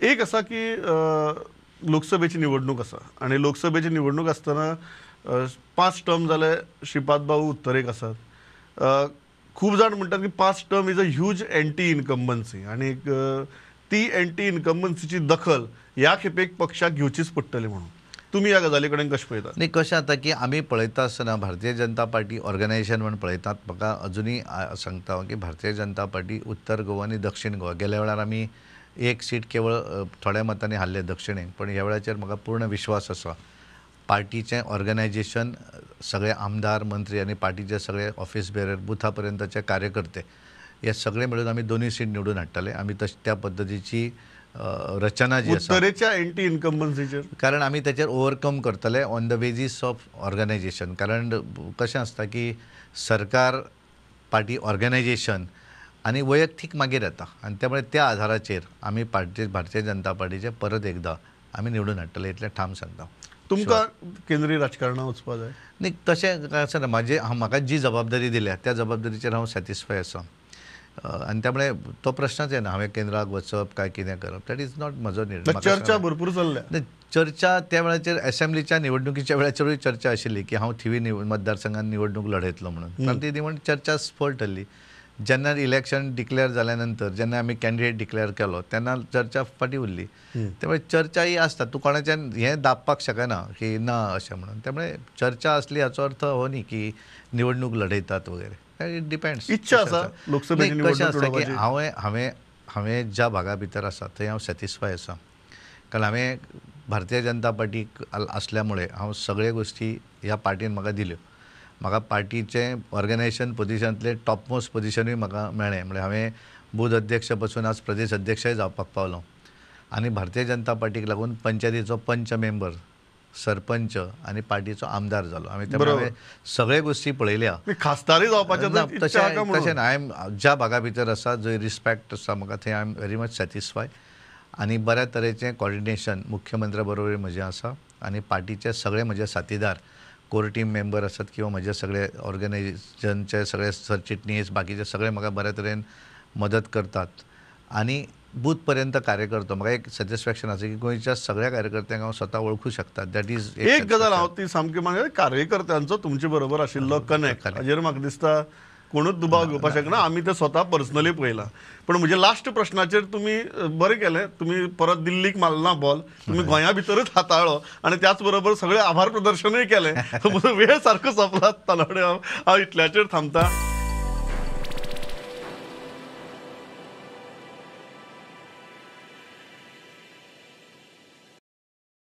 एक असा की लोकसभेची निवडणूक आसा आणि लोकसभेची निवडणूक आसतना 5 टर्म जाले श्रीपाद भाऊ उत्तरेक आसात. खूप जाण म्हणतात की 5 term is a huge anti incumbency आणि ती एंटी इनकम्बन्सीची दखल ह्या खेपेक पक्षाक घेवचीच पडटली म्हणून तुम्ही ह्या गजाली कडेन कशें पळयतात? नाही, कशें जाता की आमी पळयता आसतना भारतीय जनता पार्टी ऑर्गनायझेशन म्हणून पळयतात. म्हाका अजुनूय सांगता हांव की भारतीय जनता पार्टी उत्तर गोवा आनी दक्षिण गोवा गेल्या वेळार आमी एक सीट केवळ थोड्या मतांनी हारले दक्षिणेक, पण ह्या वेळाचेर म्हाका पूर्ण विश्वास आसा. पार्टीचें ऑर्गनायझेशन, सगळे आमदार मंत्री आनी पार्टीचे सगळे ऑफिस बेरर बुथा पर्यंतचे कार्यकर्ते हे सगळे मेळून आमी दोनूय सीट निवडून हाडटले. आमी त्या पद्दतीची रचना जी आसा उत्तरेच्या एंटी इनकम्बन्सीचेर, कारण आमी तेचेर ओवरकम करतले on the basis of organisation. कारण कशें आसता की सरकार, पार्टी ऑर्गनायझेशन आनी वैयक्तीक मागीर येता आनी त्यामुळे त्या आधाराचेर आमी भारतीय जनता पार्टीचे परत एकदा आमी निवडून हाडटले इतलें ठाम सांगता. तुमकां केंद्रीय राजकारणांत वचपा जाय? न्ही, तशें आसना. म्हाका जी जबाबदारी दिल्या त्या जबाबदारीचेर हांव सॅटिस्फाय आसा आनी त्यामुळे तो प्रश्नच येना हांवें केंद्राक वचप काय कितें करप. दॅट इज नॉट म्हजो निर्णय. चर्चा भरपूर चल्ल्या. चर्चा त्या वेळाचेर असेंब्लीच्या निवडणुकीच्या वेळाचेरूय चर्चा आशिल्ली की हांव थिवी मतदारसंघात निवडणूक लढयतलो म्हणून. पण ती निवडणूक चर्चा स्फोट ठरली. जेन्ना इलेक्शन डिक्लेअर जाल्या नंतर जेन्ना आमी कॅन्डिडेट डिक्लेअर केलो तेन्ना चर्चा फाटी उरली. त्यामुळे चर्चा ही आसता. तूं कोणाच्यान हें दाबपाक शकना की ना अशें म्हणून. त्यामुळे चर्चा आसली हाचो अर्थ हो न्ही की निवडणूक लढयतात वगैरे. It depends. इच्छा आसा लोकसभेची निवडणूक लढोवपाची? हांवें ज्या भागा भितर आसा थंय हांव सॅटिस्फाय आसा. कारण हांवें भारतीय जनता पार्टीक आसल्यामुळे हांव सगळे गोश्टी ह्या पार्टीन म्हाका दिल्यो. म्हाका पार्टीचें ऑर्गनायझेशन पोजिशनांतलें टॉपमोस्ट पोजिशनूय म्हाका मेळ्ळें. म्हणजे हांवें बूथ अध्यक्ष पासून आज प्रदेश अध्यक्षय जावपाक पावलो आनी भारतीय जनता पार्टीक लागून पंचायतीचो पंच मेंबर, सरपंच आनी पार्टीचो आमदार जालो. हांवें सगळे गोश्टी पळयल्या. खासदारय जावपाचें तशें ना. हांवें ज्या भागा भितर आसा जंय रिस्पेक्ट आसा म्हाका थंय I am very much satisfy. आनी बऱ्या तरेचें कॉर्डिनेशन मुख्यमंत्र्या बरोबर म्हजें आसा आनी पार्टीचे सगळे म्हजे साथीदार, कोर टीम मेंबर आसात किंवा म्हजे सगळे ऑर्गनायझेशनचे सगळे सरचिटणीस बाकीचे सगळे म्हाका बऱ्या तरेन मदत करतात. आनी बूथ पर्यंत कार्यकर्तो म्हाका एक सॅटिस्फॅक्शन आसा की गोंयच्या सगळ्या कार्यकर्त्यांक हांव स्वता वळखूं शकता. दॅट इज एक गजाल हांव ती सामकी म्हणजे कार्यकर्त्यांचो तुमचे बरोबर आशिल्लो कनेक्ट हाजेर म्हाका दिसता कोणूच दुबाव घेवपाक शकना. आमी ते स्वता पर्सनली पळयलां. पण म्हजे लास्ट प्रश्नाचेर तुमी बरें केलें. तुमी परत दिल्लीक मारला बॉल. तुमी गोंया भितरच हाताळ्ळो आनी त्याच बरोबर सगळें आभार प्रदर्शनूय केलें. म्हजो वेळ सारको सोंपला. तालवडे हांव इतल्याचेर थांबता.